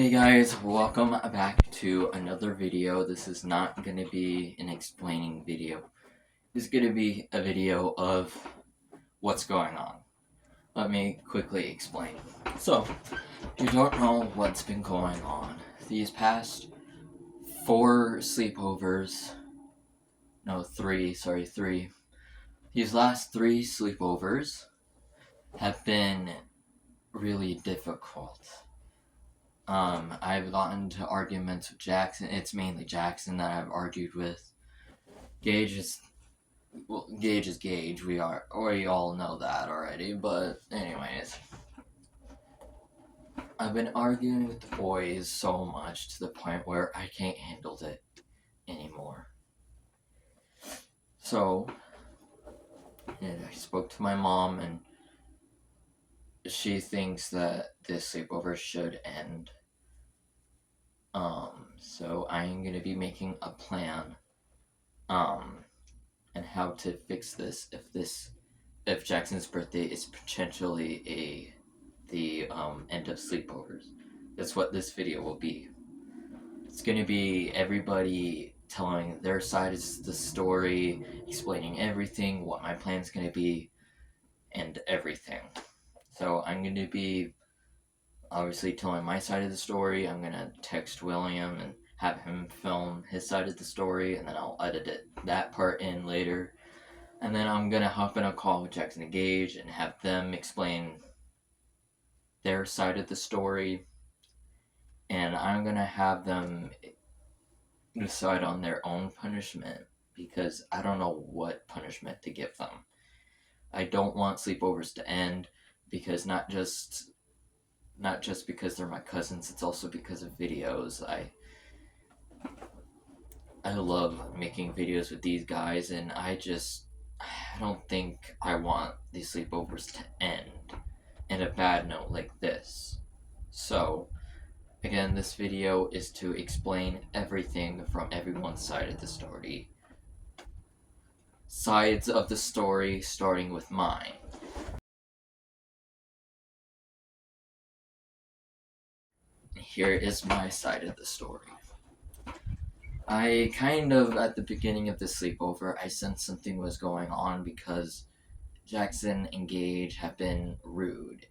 Hey guys, welcome back to another video. This is not going to be an explaining video. This is going to be a video of what's going on. Let me quickly explain. So, if you don't know what's been going on, these past three. These last three sleepovers have been really difficult. I've gotten into arguments with Jackson. It's mainly Jackson that I've argued with. Gage is Gage. We all know that already. But anyways, I've been arguing with the boys so much to the point where I can't handle it anymore. So, I spoke to my mom, and she thinks that this sleepover should end. So I'm gonna be making a plan, and how to fix this if Jackson's birthday is potentially the end of sleepovers. That's what this video will be. It's gonna be everybody telling their side of the story, explaining everything, what my plan's gonna be, and everything. So I'm gonna be obviously telling my side of the story. I'm gonna text William and have him film his side of the story, and then I'll edit that part in later. And then I'm gonna hop in a call with Jackson and Gage and have them explain their side of the story. And I'm gonna have them decide on their own punishment, because I don't know what punishment to give them. I don't want sleepovers to end, because not just because they're my cousins, it's also because of videos. I love making videos with these guys, and I don't think I want these sleepovers to end in a bad note like this. So, again, this video is to explain everything from everyone's side of the story. Sides of the story, starting with mine. Here is my side of the story. I kind of, at the beginning of the sleepover, I sensed something was going on because Jackson and Gage have been rude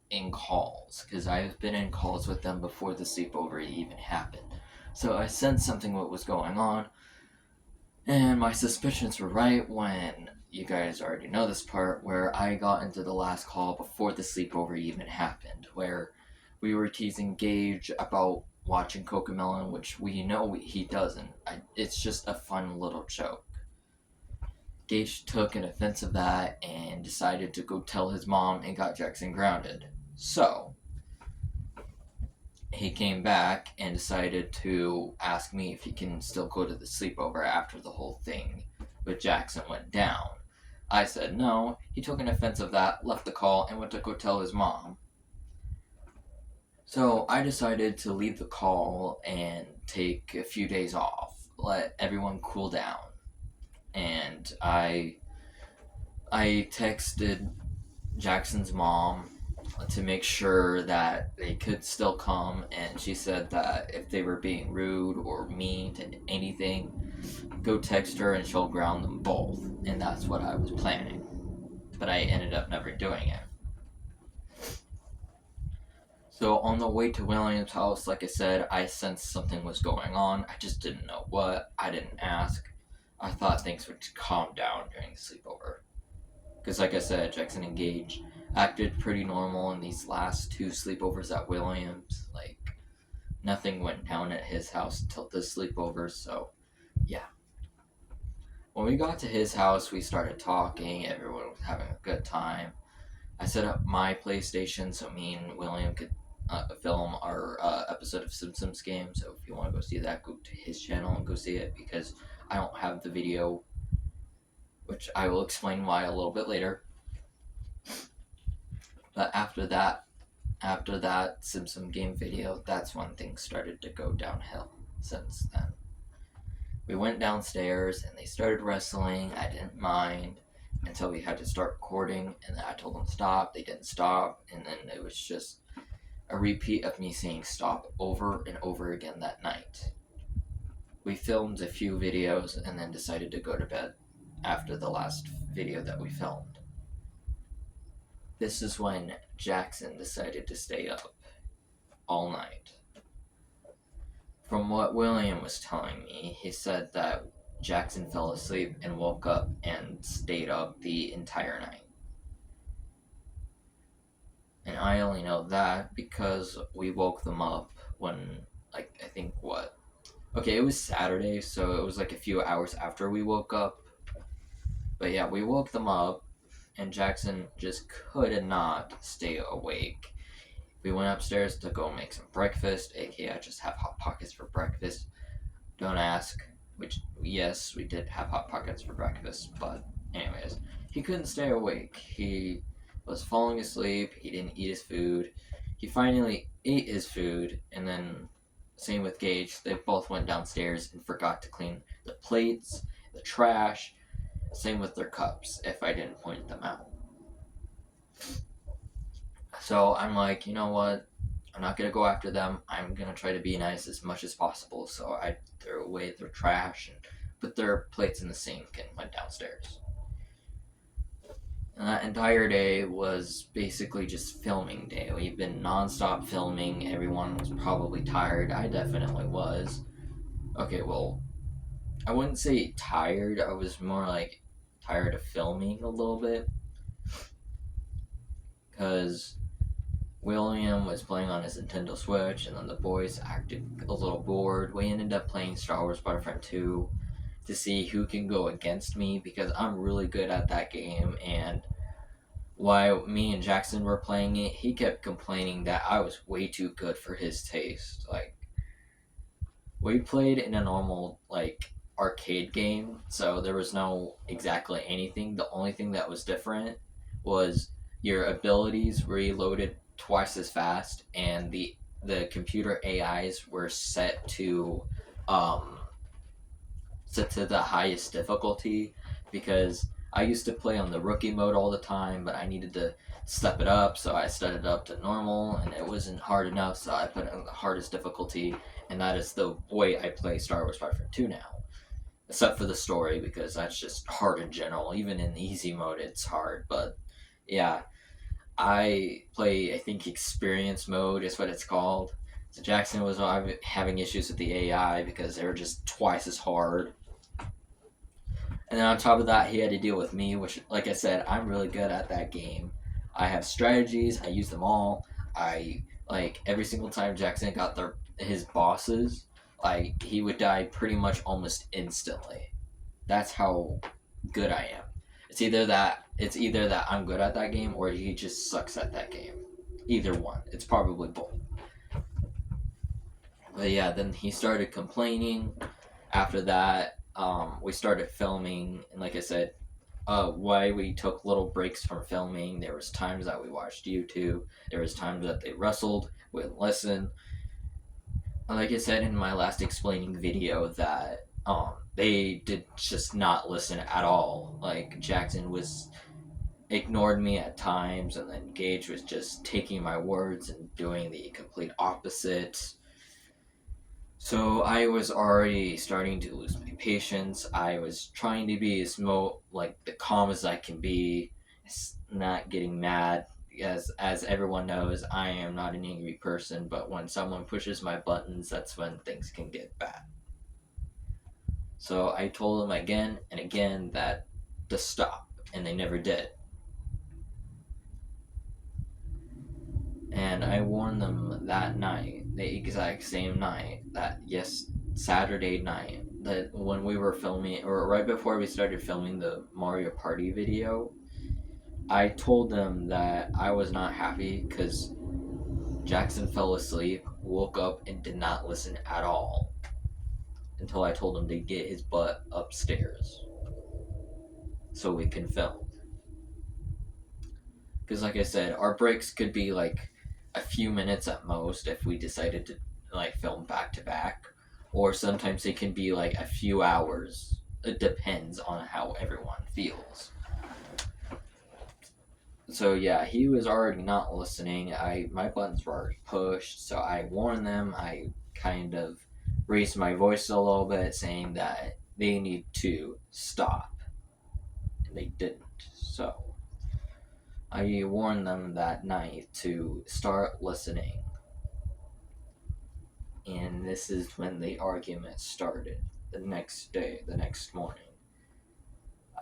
in calls, because I've been in calls with them before the sleepover even happened. So I sensed something what was going on, and my suspicions were right when, you guys already know this part, where I got into the last call before the sleepover even happened, where we were teasing Gage about watching Cocomelon, which we know he doesn't. It's just a fun little joke. Gage took an offense of that and decided to go tell his mom and got Jackson grounded. So, he came back and decided to ask me if he can still go to the sleepover after the whole thing with Jackson went down. I said no. He took an offense of that, left the call, and went to go tell his mom. So I decided to leave the call and take a few days off, let everyone cool down. And I texted Jackson's mom to make sure that they could still come, and she said that if they were being rude or mean to anything, go text her and she'll ground them both. And that's what I was planning. But I ended up never doing it. So on the way to William's house, like I said, I sensed something was going on. I just didn't know what. I didn't ask. I thought things would calm down during the sleepover. Because like I said, Jackson and Gage acted pretty normal in these last two sleepovers at Williams. Like, nothing went down at his house until this sleepover, so yeah. When we got to his house, we started talking. Everyone was having a good time. I set up my PlayStation so me and William could film our episode of Simpsons game. So if you want to go see that, go to his channel and go see it, because I don't have the video, which I will explain why a little bit later. But after that Simpson game video, that's when things started to go downhill since then. We went downstairs and they started wrestling. I didn't mind until we had to start recording, and then I told them to stop. They didn't stop, and then it was just a repeat of me saying stop over and over again that night. We filmed a few videos and then decided to go to bed after the last video that we filmed. This is when Jackson decided to stay up all night. From what William was telling me, he said that Jackson fell asleep and woke up and stayed up the entire night. And I only know that because we woke them up when, like, I think what? Okay, it was Saturday, so it was like a few hours after we woke up. But yeah, we woke them up, and Jackson just could not stay awake. We went upstairs to go make some breakfast, aka just have Hot Pockets for breakfast. Don't ask. Which, yes, we did have Hot Pockets for breakfast, but anyways, he couldn't stay awake. He was falling asleep, he didn't eat his food. He finally ate his food, and then same with Gage, they both went downstairs and forgot to clean the plates, the trash, same with their cups, if I didn't point them out. So I'm like, you know what? I'm not going to go after them. I'm going to try to be nice as much as possible. So I threw away their trash and put their plates in the sink and went downstairs. And that entire day was basically just filming day. We've been non-stop filming. Everyone was probably tired. I definitely was. Okay, well, I wouldn't say tired. I was more like tired of filming a little bit. Because William was playing on his Nintendo Switch, and then the boys acted a little bored. We ended up playing Star Wars Battlefront 2 to see who can go against me, because I'm really good at that game, and while me and Jackson were playing it, he kept complaining that I was way too good for his taste. Like, we played in a normal, like, arcade game, so there was no exactly anything. The only thing that was different was your abilities reloaded twice as fast, and the computer AIs were set to the highest difficulty, because I used to play on the rookie mode all the time, but I needed to step it up, so I set it up to normal, and it wasn't hard enough, so I put it on the hardest difficulty, and that is the way I play Star Wars Battlefront 2 now. Except for the story, because that's just hard in general. Even in easy mode, it's hard, but yeah. I play, I think, experience mode is what it's called. So Jackson was having issues with the AI because they were just twice as hard. And then on top of that, he had to deal with me, which, like I said, I'm really good at that game. I have strategies, I use them all. Like, every single time Jackson got his bosses, like, he would die pretty much almost instantly. That's how good I am. It's either that I'm good at that game, or he just sucks at that game. Either one. It's probably both. But yeah, then he started complaining. After that, we started filming, and like I said, why we took little breaks from filming. There was times that we watched YouTube. There was times that they wrestled. We would listen. And like I said in my last explaining video, that they did just not listen at all. Like, Jackson ignored me at times, and then Gage was just taking my words and doing the complete opposite. So I was already starting to lose my patience. I was trying to be as the calm as I can be, not getting mad. As everyone knows, I am not an angry person, but when someone pushes my buttons, that's when things can get bad. So I told them again and again that to stop, and they never did. And I warned them that night, the exact same night, Saturday night, that when we were filming, or right before we started filming the Mario Party video, I told them that I was not happy because Jackson fell asleep, woke up, and did not listen at all until I told him to get his butt upstairs so we can film. Because like I said, our breaks could be like a few minutes at most if we decided to like film back to back, or sometimes it can be like a few hours. It depends on how everyone feels. So yeah, he was already not listening. My buttons were already pushed, so I warned them. I kind of raised my voice a little bit, saying that they need to stop, and they didn't. So I warned them that night to start listening, and this is when the argument started. The next day, the next morning,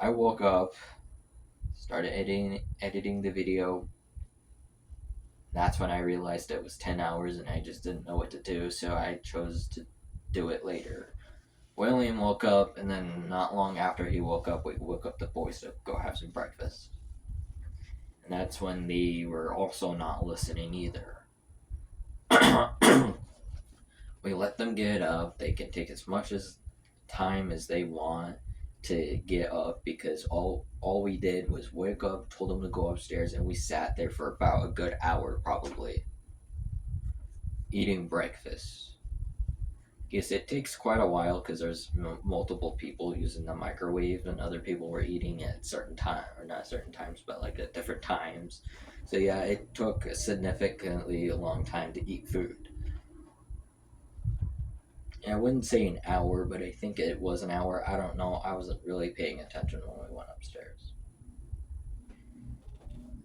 I woke up, started editing the video. That's when I realized it was 10 hours and I just didn't know what to do, so I chose to do it later. William woke up, and then not long after he woke up, we woke up the boys to go have some breakfast. And that's when they were also not listening either. We let them get up. They can take as much as time as they want to get up, because all we did was wake up, told them to go upstairs, and we sat there for about a good hour probably eating breakfast. Yes, it takes quite a while because there's multiple people using the microwave, and other people were eating at certain time, or not certain times, but like at different times. So yeah, it took a significantly a long time to eat food. And I wouldn't say an hour, but I think it was an hour. I don't know. I wasn't really paying attention when we went upstairs.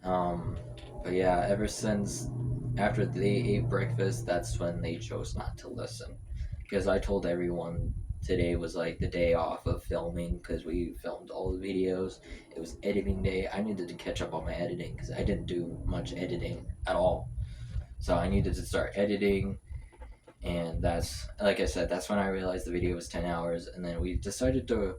Um, but yeah, ever since after they ate breakfast, that's when they chose not to listen. Because I told everyone today was like the day off of filming, because we filmed all the videos. It was editing day. I needed to catch up on my editing because I didn't do much editing at all. So I needed to start editing, and that's, like I said, that's when I realized the video was 10 hours, and then we decided to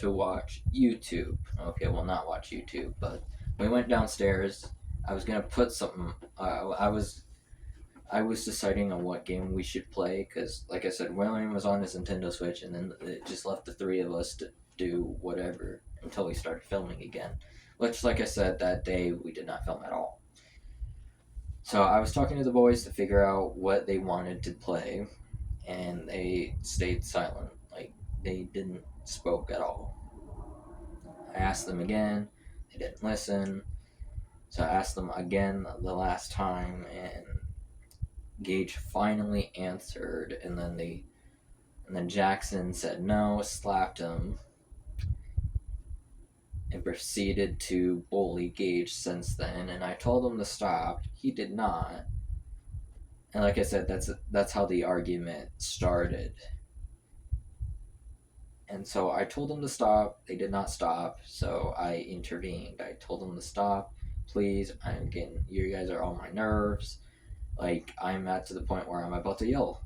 watch YouTube. Okay, well, not watch YouTube, but we went downstairs. I was gonna put something. I was deciding on what game we should play because, like I said, William was on his Nintendo Switch, and then it just left the three of us to do whatever until we started filming again. Which, like I said, that day we did not film at all. So I was talking to the boys to figure out what they wanted to play, and they stayed silent. Like, they didn't spoke at all. I asked them again, they didn't listen. So I asked them again the last time, and Gage finally answered, and then Jackson said no, slapped him, and proceeded to bully Gage since then. And I told him to stop. He did not. And like I said, that's how the argument started. And so I told them to stop. They did not stop. So I intervened. I told them to stop. Please, I'm getting, you guys are on my nerves. Like, I'm at to the point where I'm about to yell.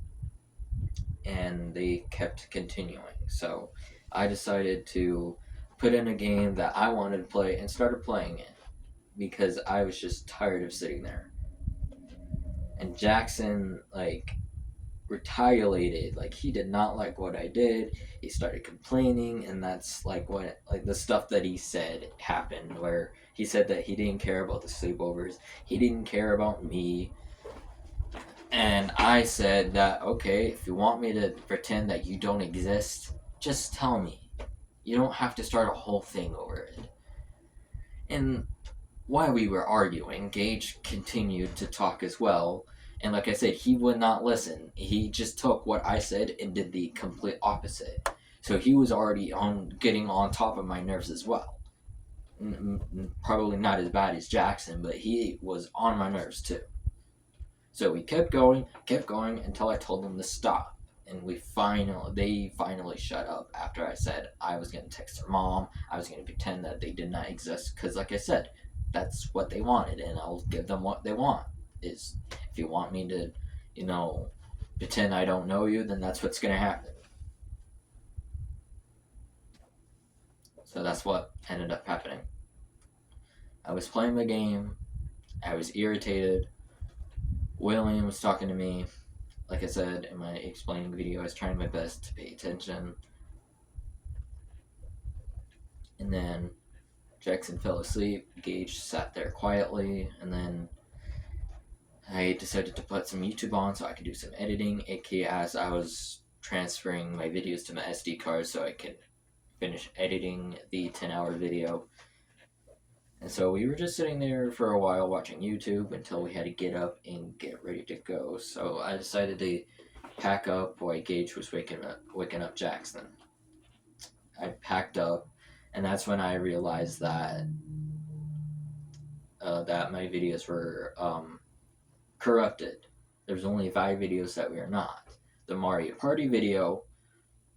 And they kept continuing. So I decided to put in a game that I wanted to play and started playing it because I was just tired of sitting there. And Jackson, like, retaliated. Like, he did not like what I did. He started complaining, and that's like the stuff that he said happened, where he said that he didn't care about the sleepovers, he didn't care about me. And I said that, okay, if you want me to pretend that you don't exist, just tell me. You don't have to start a whole thing over it. And while we were arguing, Gage continued to talk as well. And like I said, he would not listen. He just took what I said and did the complete opposite. So he was already getting on top of my nerves as well. Probably not as bad as Jackson, but he was on my nerves too. So we kept going until I told them to stop. And they finally shut up after I said I was going to text their mom. I was going to pretend that they did not exist. Because like I said, that's what they wanted, and I'll give them what they want. Is if you want me to, pretend I don't know you, then that's what's going to happen. So that's what ended up happening. I was playing the game. I was irritated. William was talking to me. Like I said in my explaining video, I was trying my best to pay attention. And then Jackson fell asleep. Gage sat there quietly. And then I decided to put some YouTube on so I could do some editing, aka as I was transferring my videos to my SD card so I could finish editing the 10-hour video. And so we were just sitting there for a while watching YouTube until we had to get up and get ready to go. So I decided to pack up while Gage was waking up Jackson. I packed up, and that's when I realized that that my videos were corrupted. There's only 5 videos that we are not. The Mario Party video,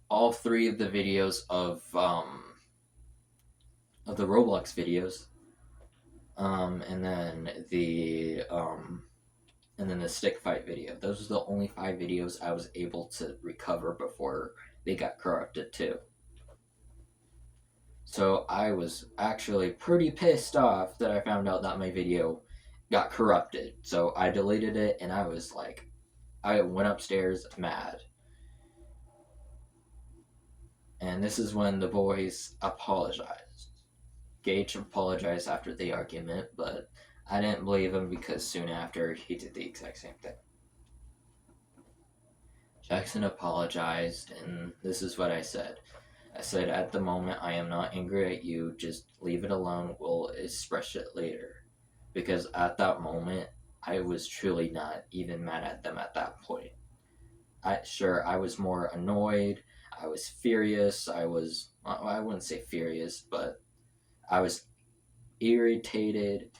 all 3 of the videos of the Roblox videos, and then the stick fight video. Those are the only 5 videos I was able to recover before they got corrupted too. So I was actually pretty pissed off that I found out that my video got corrupted. So I deleted it, and I was like, I went upstairs mad. And this is when the boys apologized. Gage apologized after the argument, but I didn't believe him because soon after he did the exact same thing. Jackson apologized, and this is what I said. I said, at the moment, I am not angry at you. Just leave it alone. We'll express it later. Because at that moment, I was truly not even mad at them at that point. I was more annoyed. I was furious. I wouldn't say furious, but I was irritated.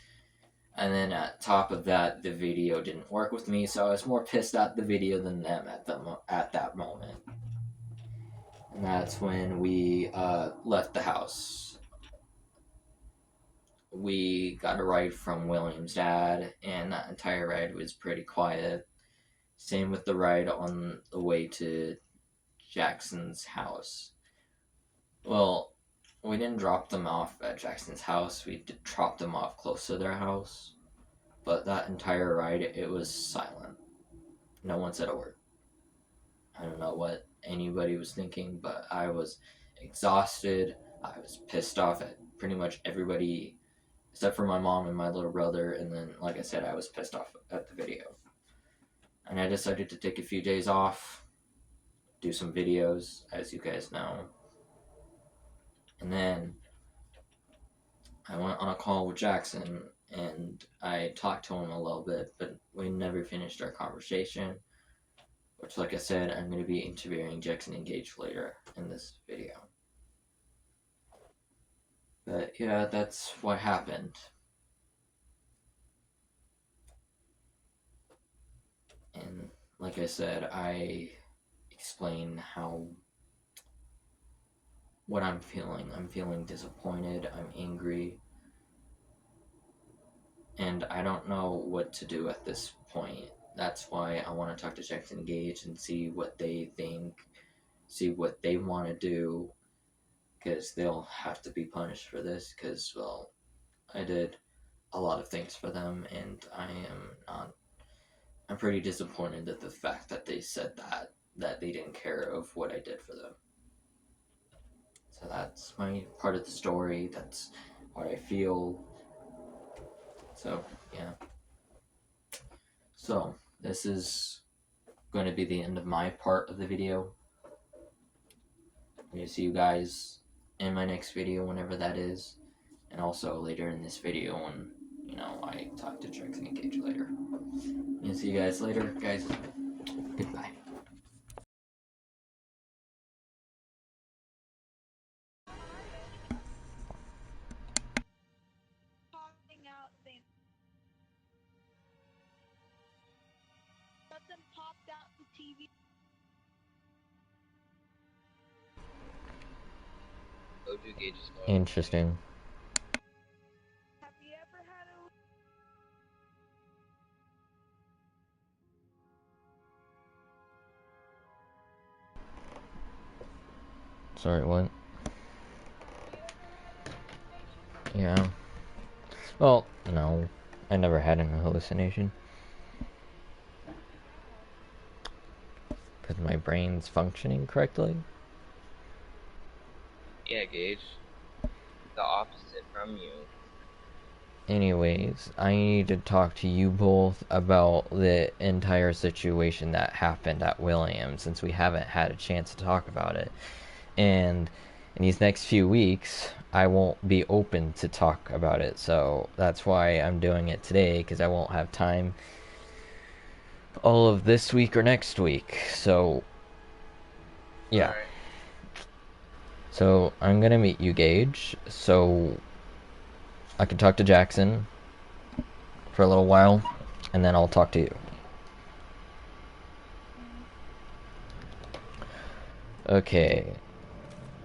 And then at top of that, the video didn't work with me, so I was more pissed at the video than them at that moment. And that's when we left the house. We got a ride from William's dad, and that entire ride was pretty quiet. Same with the ride on the way to Jackson's house. Well, we didn't drop them off at Jackson's house. We did drop them off close to their house. But that entire ride, it was silent. No one said a word. I don't know what anybody was thinking, but I was exhausted. I was pissed off at pretty much everybody except for my mom and my little brother. And then, like I said, I was pissed off at the video. And I decided to take a few days off, do some videos, as you guys know. And then I went on a call with Jackson, and I talked to him a little bit, but we never finished our conversation. Which, like I said, I'm going to be interviewing Jackson and Gage later in this video. But yeah, that's what happened. And like I said, I explain what I'm feeling. I'm feeling disappointed, I'm angry, and I don't know what to do at this point. That's why I want to talk to Jackson and Gage and see what they think, see what they want to do, because they'll have to be punished for this, because, well, I did a lot of things for them, and I'm pretty disappointed at the fact that they said that they didn't care of what I did for them. So that's my part of the story, that's what I feel. So, yeah. So, this is going to be the end of my part of the video. I'm going to see you guys in my next video, whenever that is. And also later in this video when, I talk to Jackson and Gage later. And see you guys later, guys. Goodbye. Something popped out the TV. Interesting. Have you ever had a... Sorry, what? Yeah. Well, no. I never had an hallucination. Because my brain's functioning correctly. Yeah, Gage. The opposite from you. Anyways, I need to talk to you both about the entire situation that happened at Williams, since we haven't had a chance to talk about it. And in these next few weeks, I won't be open to talk about it. So that's why I'm doing it today, because I won't have time all of this week or next week. So yeah. Alright. So I'm gonna meet you, Gage, so I can talk to Jackson for a little while, and then I'll talk to you. Okay.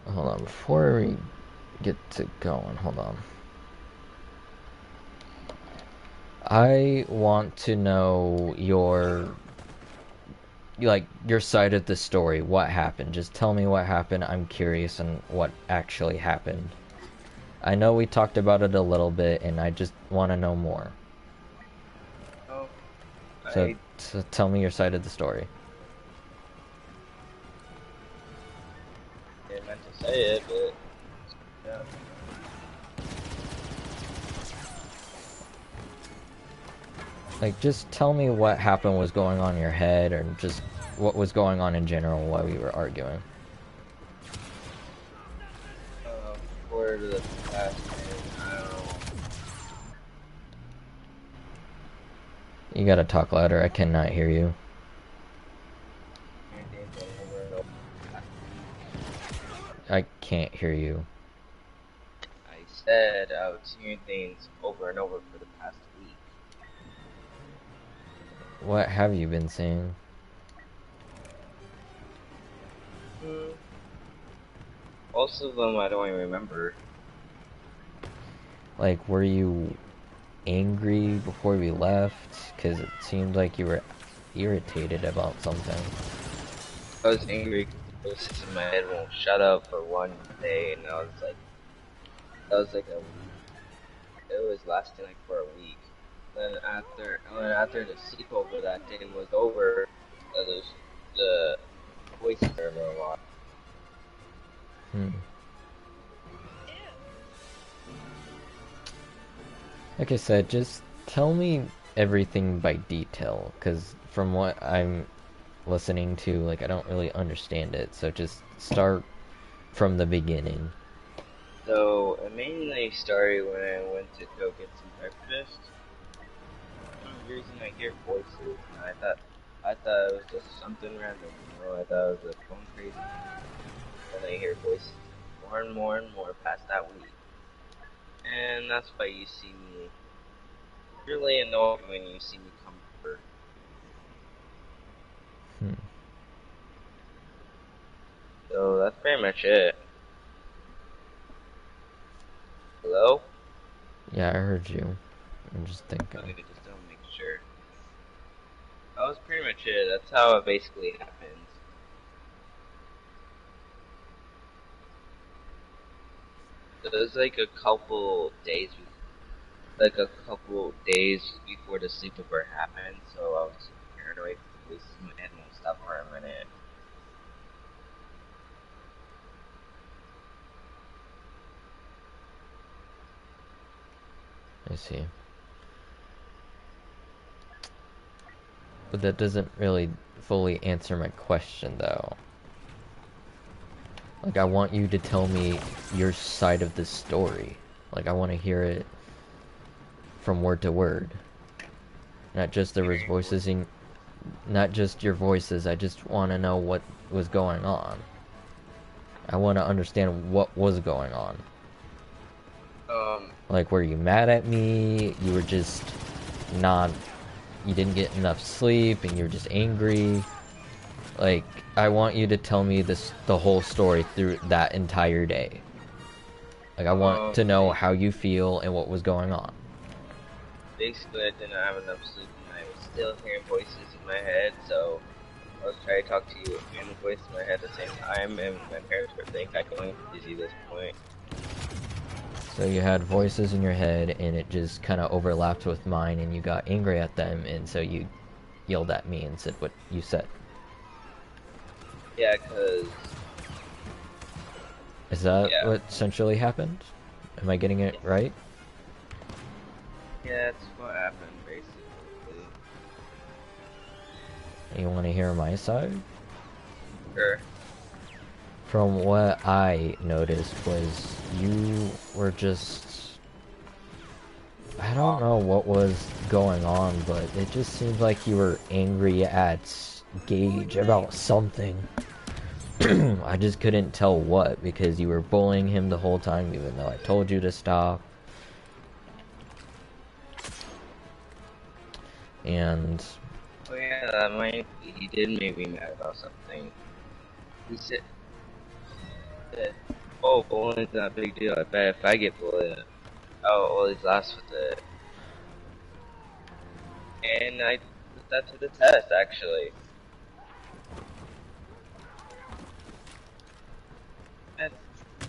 Hold on, before we get to going, hold on. I want to know your side of the story. What happened? Just tell me what happened. I'm curious on what actually happened. I know we talked about it a little bit, and I just want to know more. Oh, So, I tell me your side of the story. didn't meant to say it, but yeah. Like, just tell me what happened was going on in your head, or just what was going on in general while we were arguing. For the past, I don't know. You gotta talk louder, I cannot hear you. Anything over and over. I can't hear you. I said I was hearing things over and over for the past week. What have you been seeing? Most of them I don't even remember. Like, were you angry before we left? Because it seemed like you were irritated about something. I was angry because the voices in my head won't shut up for one day, and that was like a week. It was lasting like for a week. Then after the sleepover that day was over, the voices were a lot. Hmm. Like I said, just tell me everything by detail, because from what I'm listening to, like, I don't really understand it. So just start from the beginning. So it mainly started when I went to go get some breakfast. For some reason I hear voices, and I thought it was just something random, you know. I thought it was a phone crazy. Then I hear voices more and more and more past that week, and that's why you see me really annoyed when you see me come over. Hmm. So that's pretty much it. Hello? Yeah, I heard you. I'm just thinking. Okay, just don't make sure. That was pretty much it. That's how it basically happens. It was like a couple days before the sleepover happened, so I was paranoid for voices in my head won't stop for a minute. I see. But that doesn't really fully answer my question, though. Like, I want you to tell me your side of the story. Like, I want to hear it from word to word. Not just there was voices in... Not just your voices, I just want to know what was going on. I want to understand what was going on. Like, were you mad at me? You were just not... You didn't get enough sleep, and you were just angry? Like, I want you to tell me the whole story through that entire day. Like, I want to know how you feel and what was going on. Basically, I didn't have enough sleep and I was still hearing voices in my head, so I was trying to talk to you and the voice in my head at the same time, and my parents were think I'm going crazy at this point. So you had voices in your head, and it just kind of overlapped with mine, and you got angry at them, and so you yelled at me and said what you said. Yeah, cause Is that yeah, what essentially happened? Am I getting it right? yeah, that's what happened basically. You want to hear my side? Sure. From what I noticed was you were just... I don't know what was going on, but it just seemed like you were angry at Gage about something. I just couldn't tell what, because you were bullying him the whole time, even though I told you to stop. And... Oh yeah, that might be. He did make me mad about something. He said, oh, bullying's not a big deal. I bet if I get bullied, I'll always last with it. And I put that to the test, actually.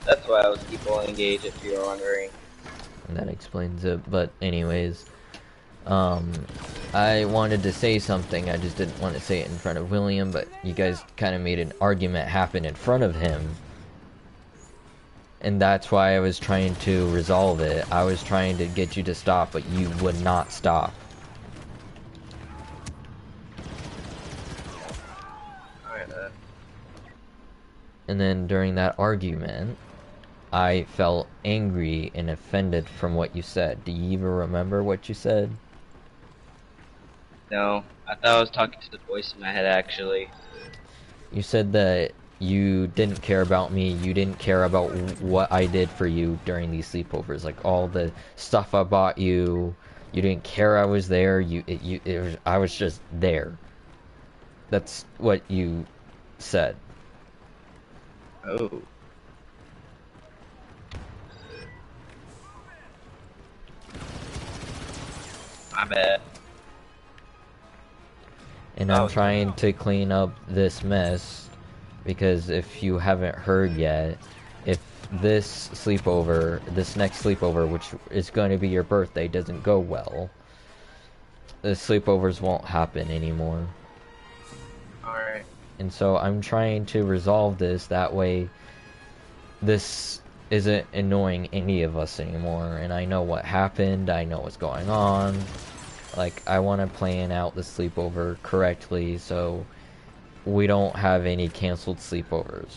That's why I was keep bullying Gage, if you were wondering. And that explains it, but anyways, I wanted to say something, I just didn't want to say it in front of William, but you guys kind of made an argument happen in front of him. And that's why I was trying to resolve it. I was trying to get you to stop, but you would not stop. Alright, And then during that argument, I felt angry and offended from what you said. Do you even remember what you said? No, I thought I was talking to the voice in my head, actually. You said that you didn't care about me, you didn't care about what I did for you during these sleepovers, like all the stuff I bought you. You didn't care I was there. I was just there. That's what you said. Oh. My bad. And I'm trying to clean up this mess, because if you haven't heard yet, if this next sleepover, which is going to be your birthday, doesn't go well, the sleepovers won't happen anymore. Alright. And so I'm trying to resolve this, that way this isn't annoying any of us anymore, and I know what happened, I know what's going on. Like, I want to plan out the sleepover correctly so we don't have any canceled sleepovers.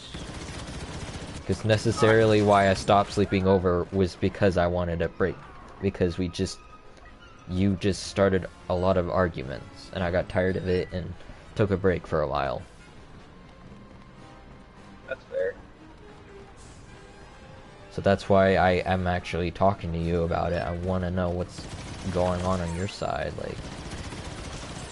Because necessarily why I stopped sleeping over was because I wanted a break. Because you just started a lot of arguments, and I got tired of it and took a break for a while. That's fair. So that's why I am actually talking to you about it. I want to know what's going on your side. Like,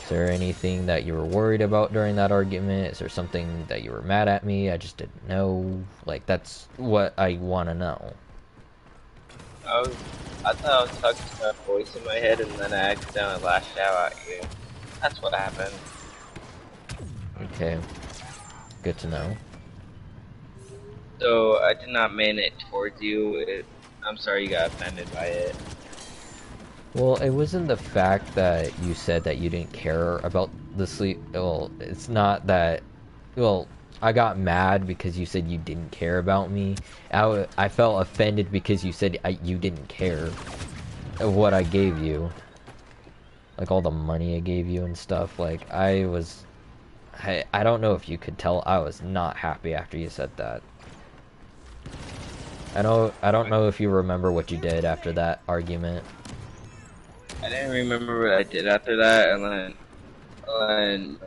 is there anything that you were worried about during that argument? Is there something that you were mad at me? I just didn't know. Like, that's what I want to know. I thought I was talking to that voice in my head, and then I accidentally lashed out at you. That's what happened. Okay. Good to know. So, I did not mean it towards you. I'm sorry you got offended by it. Well, it wasn't the fact that you said that you didn't care about the sleep. Well, it's not that. Well, I got mad because you said you didn't care about me. I felt offended because you said you didn't care of what I gave you. Like all the money I gave you and stuff. Like, I don't know if you could tell I was not happy after you said that. I don't know if you remember what you did after that argument. I didn't remember what I did after that, and then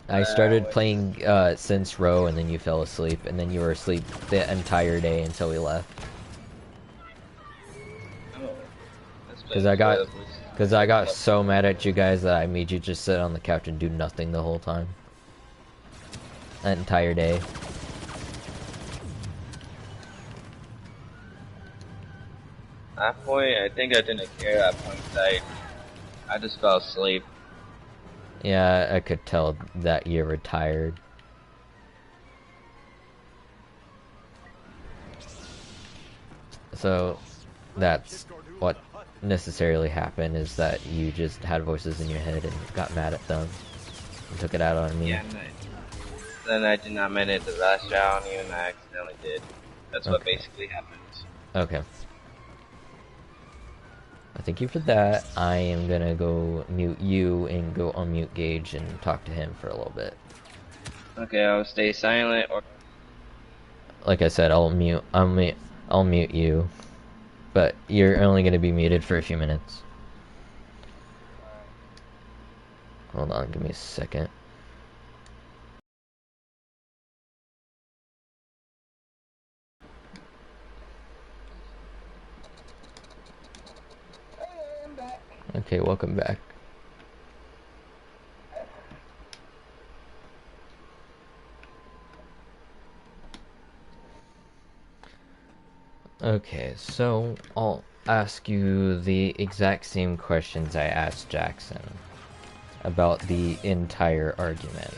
I started playing Since Row, and then you fell asleep, and then you were asleep the entire day until we left. Because I got so mad at you guys that I made you just sit on the couch and do nothing the whole time. That entire day. At that point, I think I didn't care at that point, 'cause I just fell asleep. Yeah, I could tell that you were tired. So, that's what necessarily happened, is that you just had voices in your head and got mad at them and took it out on me. Yeah, then I did not mean it to lash out on you, and I accidentally did. That's what basically happened. Okay. Thank you for that. I am gonna go mute you and go unmute Gage and talk to him for a little bit. Okay, I'll stay silent or like I said, I'll mute you, but you're only gonna be muted for a few minutes. Hold on, give me a second. Okay, welcome back. Okay, so I'll ask you the exact same questions I asked Jackson about the entire argument.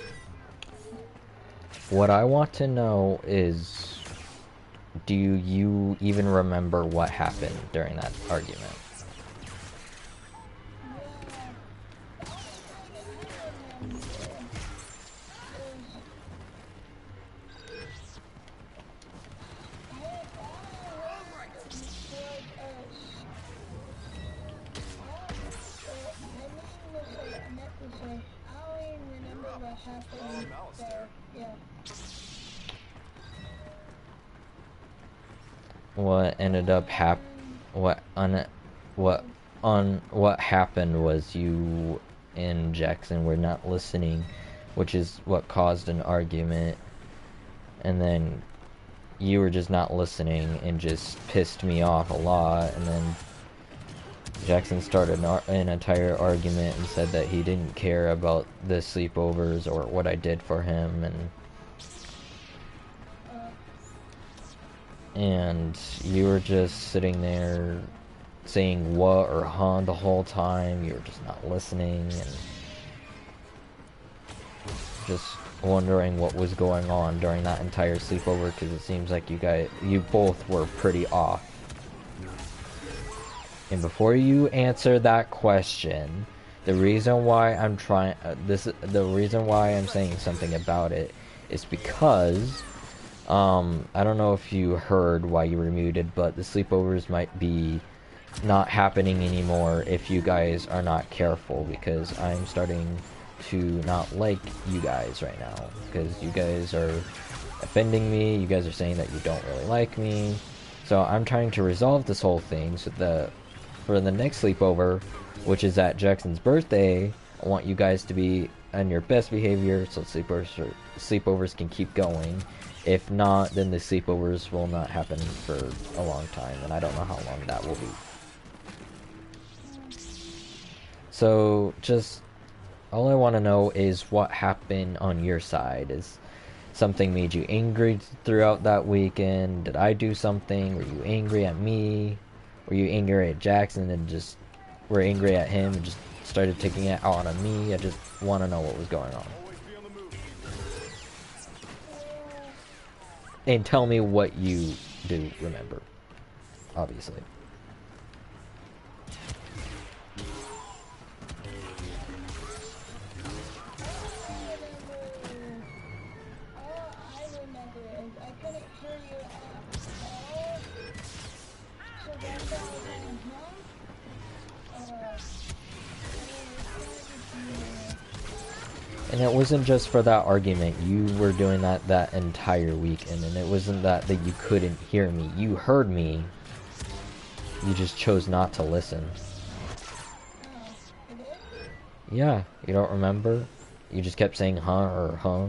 What I want to know is, do you even remember what happened during that argument? What ended up what happened was you and Jackson were not listening, which is what caused an argument, and then you were just not listening and just pissed me off a lot, and then Jackson started an entire argument and said that he didn't care about the sleepovers or what I did for him, and you were just sitting there saying what or huh the whole time. You were just not listening and just wondering what was going on during that entire sleepover, because it seems like you both were pretty off. And before you answer that question, the reason why I'm saying something about it is because I don't know if you heard why you were muted, but the sleepovers might be not happening anymore if you guys are not careful, because I'm starting to not like you guys right now, because you guys are offending me. You guys are saying that you don't really like me, so I'm trying to resolve this whole thing so that for the next sleepover, which is at Jackson's birthday, I want you guys to be on your best behavior so sleepovers can keep going. If not, then the sleepovers will not happen for a long time, and I don't know how long that will be. So just all I want to know is what happened on your side. Is something made you angry throughout that weekend? Did I do something? Were you angry at me? Were you angry at Jackson and just were angry at him and just started taking it out on me? I just want to know what was going on. And tell me what you do remember, obviously. And it wasn't just for that argument. You were doing that entire weekend, and it wasn't that you couldn't hear me. You heard me. You just chose not to listen. Yeah, you don't remember? You just kept saying huh or huh.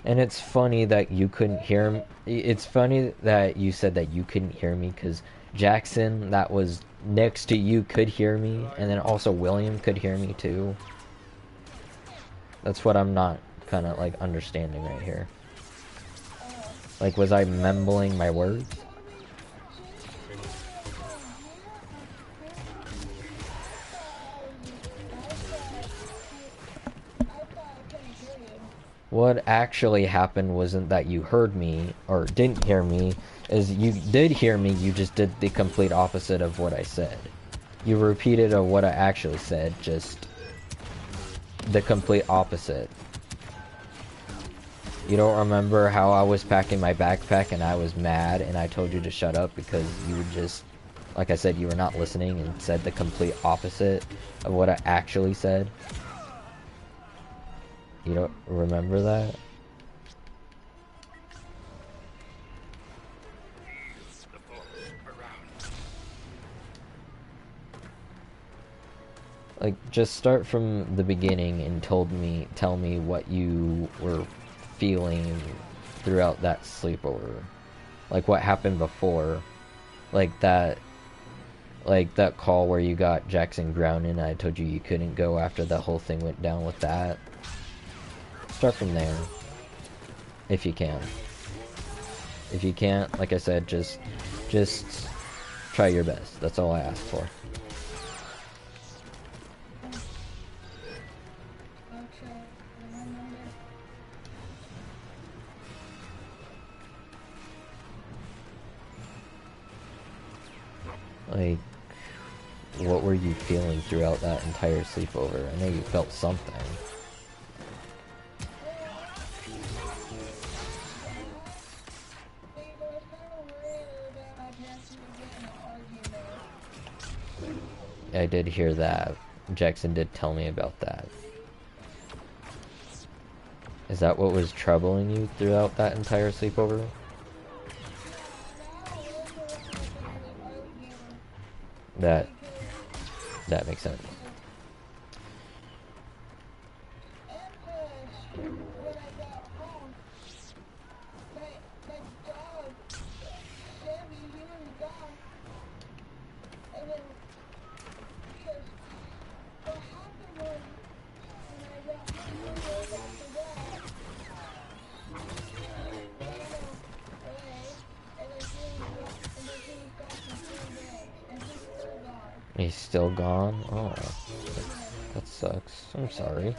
And it's funny that you couldn't hear me. It's funny that you said that you couldn't hear me, because Jackson, that was next to you, could hear me, and then also William could hear me too. That's what I'm not kind of like understanding right here. Like, was I mumbling my words? What actually happened wasn't that you heard me or didn't hear me, is you did hear me, you just did the complete opposite of what I said. You repeated of what I actually said, just the complete opposite. You don't remember how I was packing my backpack and I was mad and I told you to shut up because you just, like I said, you were not listening and said the complete opposite of what I actually said? You don't remember that? Like, just start from the beginning and tell me what you were feeling throughout that sleepover. Like, what happened before. Like that call where you got Jackson grounded and I told you couldn't go after the whole thing went down with that. Start from there. If you can. If you can't, like I said, just try your best. That's all I ask for. Like, what were you feeling throughout that entire sleepover? I know you felt something. I did hear that. Jackson did tell me about that. Is that what was troubling you throughout that entire sleepover? That makes sense. He's still gone? Oh, that sucks. I'm sorry.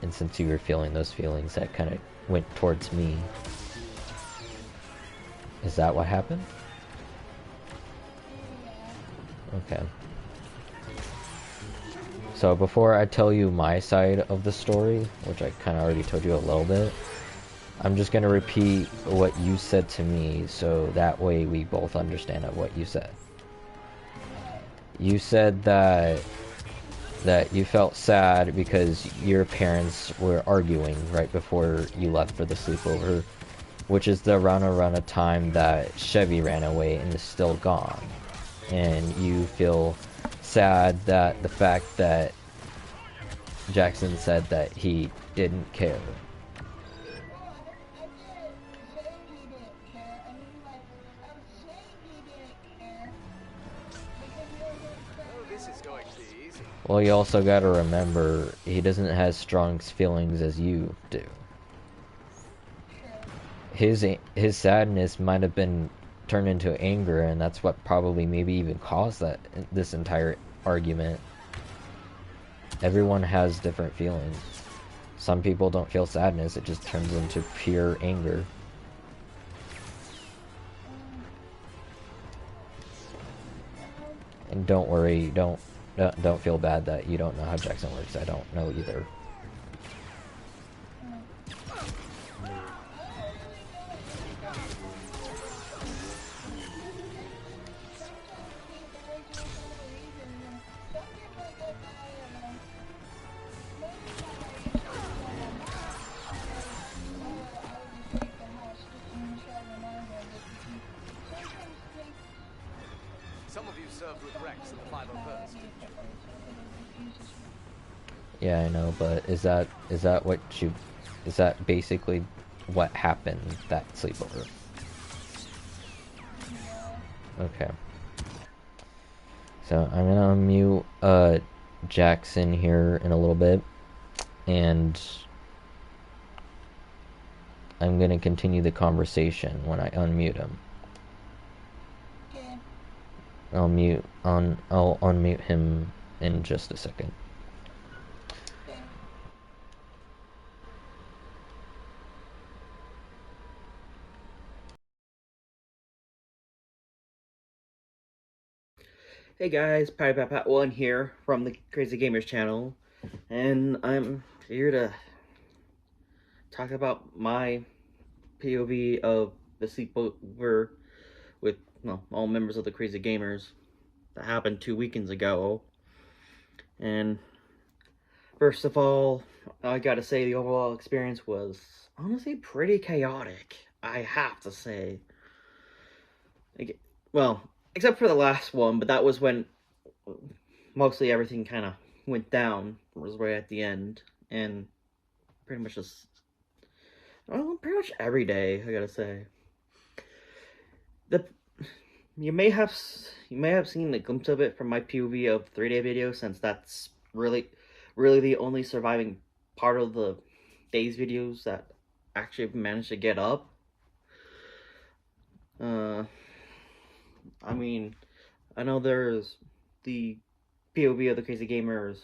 And since you were feeling those feelings, that kind of went towards me. Is that what happened? Okay. So before I tell you my side of the story, which I kind of already told you a little bit, I'm just going to repeat what you said to me so that way we both understand what you said. You said that you felt sad because your parents were arguing right before you left for the sleepover, which is around a time that Chevy ran away and is still gone. And you feel sad that the fact that Jackson said that he didn't care. Well, you also gotta remember, he doesn't have strong feelings as you do. His sadness might have been turned into anger, and that's what probably maybe even caused this entire argument. Everyone has different feelings. Some people don't feel sadness, it just turns into pure anger. And don't worry, don't feel bad that you don't know how Jackson works. I don't know either. Some of you served with Rex at the 501st, didn't you? Yeah, I know, but is that basically what happened that sleepover? Okay. So I'm gonna unmute Jackson here in a little bit, and I'm gonna continue the conversation when I unmute him. I'll unmute him in just a second. Hey guys, Paddiepatpat2 here from the Crazy Gamers channel, and I'm here to talk about my POV of the sleepover with all members of the Crazy Gamers that happened 2 weekends ago. And first of all, I gotta say the overall experience was honestly pretty chaotic, I have to say. Well, except for the last one, but that was when mostly everything kind of went down. It was right at the end, and pretty much pretty much every day, I gotta say. You may have seen a glimpse of it from my POV of 3-day video, since that's really the only surviving part of the day's videos that actually managed to get up. I mean, I know there's the POV of the Crazy Gamers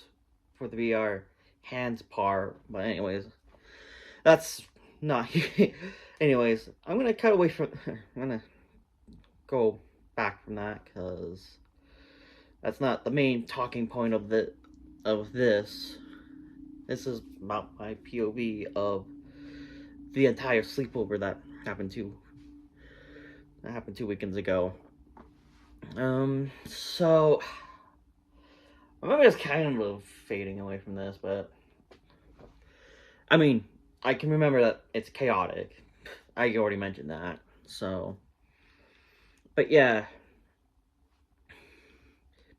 for the VR hands part, but anyways, that's not. Anyways, I'm gonna cut away from. I'm gonna go back from that because that's not the main talking point of this. This is about my POV of the entire sleepover that happened 2 weekends ago. So I'm just kind of fading away from this, but I mean, I can remember that it's chaotic. I already mentioned that, so. But yeah,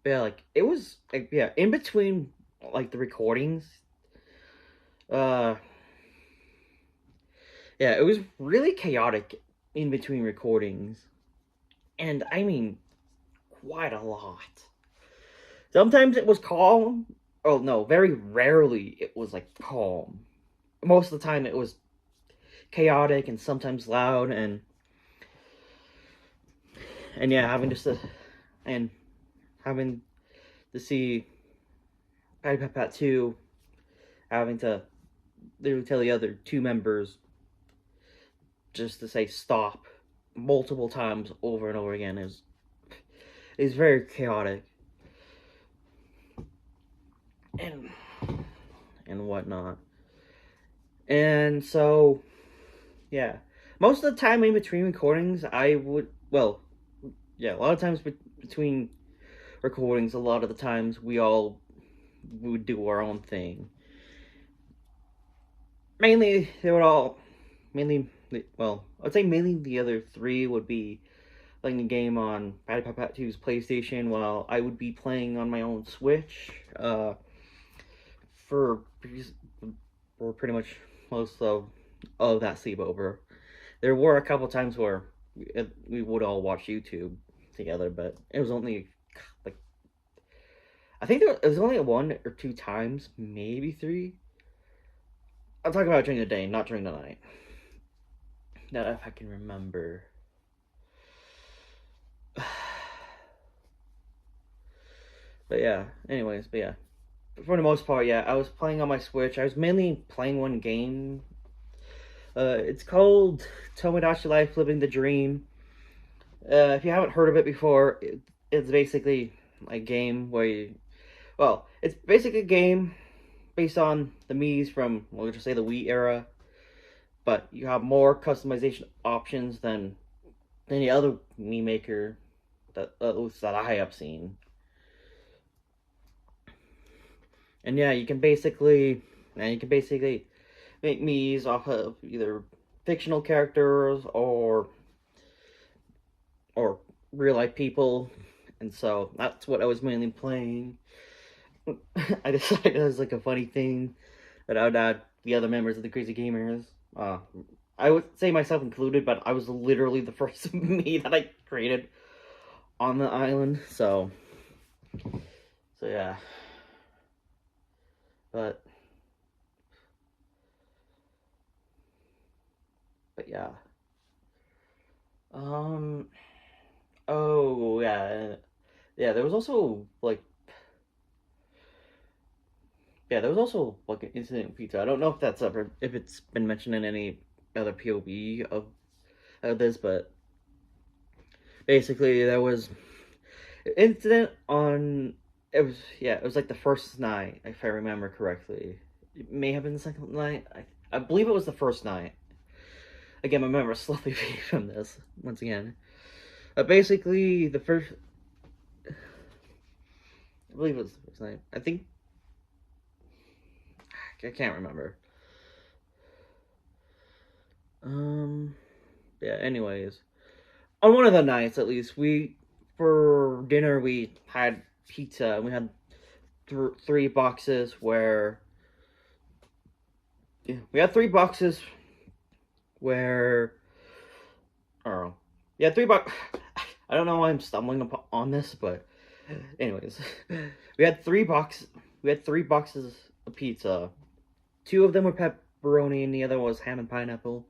like it was, like, yeah, in between like the recordings. Yeah, it was really chaotic in between recordings, and I mean, quite a lot. Sometimes it was calm. Oh no, very rarely it was like calm. Most of the time it was chaotic and sometimes loud, and yeah, having to see Paddiepatpat2 having to literally tell the other 2 members just to say stop multiple times over and over again is very chaotic and whatnot. And so yeah, most of the time in between recordings I would, well, yeah, a lot of times between recordings, a lot of the times we would do our own thing. Mainly, well, I'd say mainly the other 3 would be playing a game on Paddiepatpat2's PlayStation, while I would be playing on my own Switch, for pretty much most of that sleepover. There were a couple times where we would all watch YouTube together, but it was only like, I think it was only 1 or 2 times, maybe 3. I'm talking about during the day, not during the night. That if I can remember. But yeah, anyways, for the most part, yeah, I was playing on my Switch. I was mainly playing one game. It's called Tomodachi Life Living the Dream. If you haven't heard of it before, it's basically a game where it's basically a game based on the Mii's from, we'll just say, the Wii era, but you have more customization options than any other Mii maker that I have seen. And yeah, you can basically make Mii's off of either fictional characters or real life people, and so that's what I was mainly playing. I decided it was like a funny thing that I would add the other members of the Crazy Gamers. I would say myself included, but I was literally the first Mii that I created on the island, so yeah. But yeah. Oh yeah. Yeah, there was also like an incident with pizza. I don't know if it's been mentioned in any other POV of this, but basically there was incident on it was like the first night, if I remember correctly. It may have been the second night. I believe it was the first night. Again, my memory is slightly vague from this once again. Basically, the first. I believe it was the first night. I think. I can't remember. Yeah, anyways. On one of the nights, at least, for dinner, we had pizza. We had three boxes where. Yeah, we had 3 boxes where. Oh. Yeah, 3 box. I don't know why I'm stumbling on this, but. Anyways. We had 3 boxes of pizza. 2 of them were pepperoni, and the other was ham and pineapple.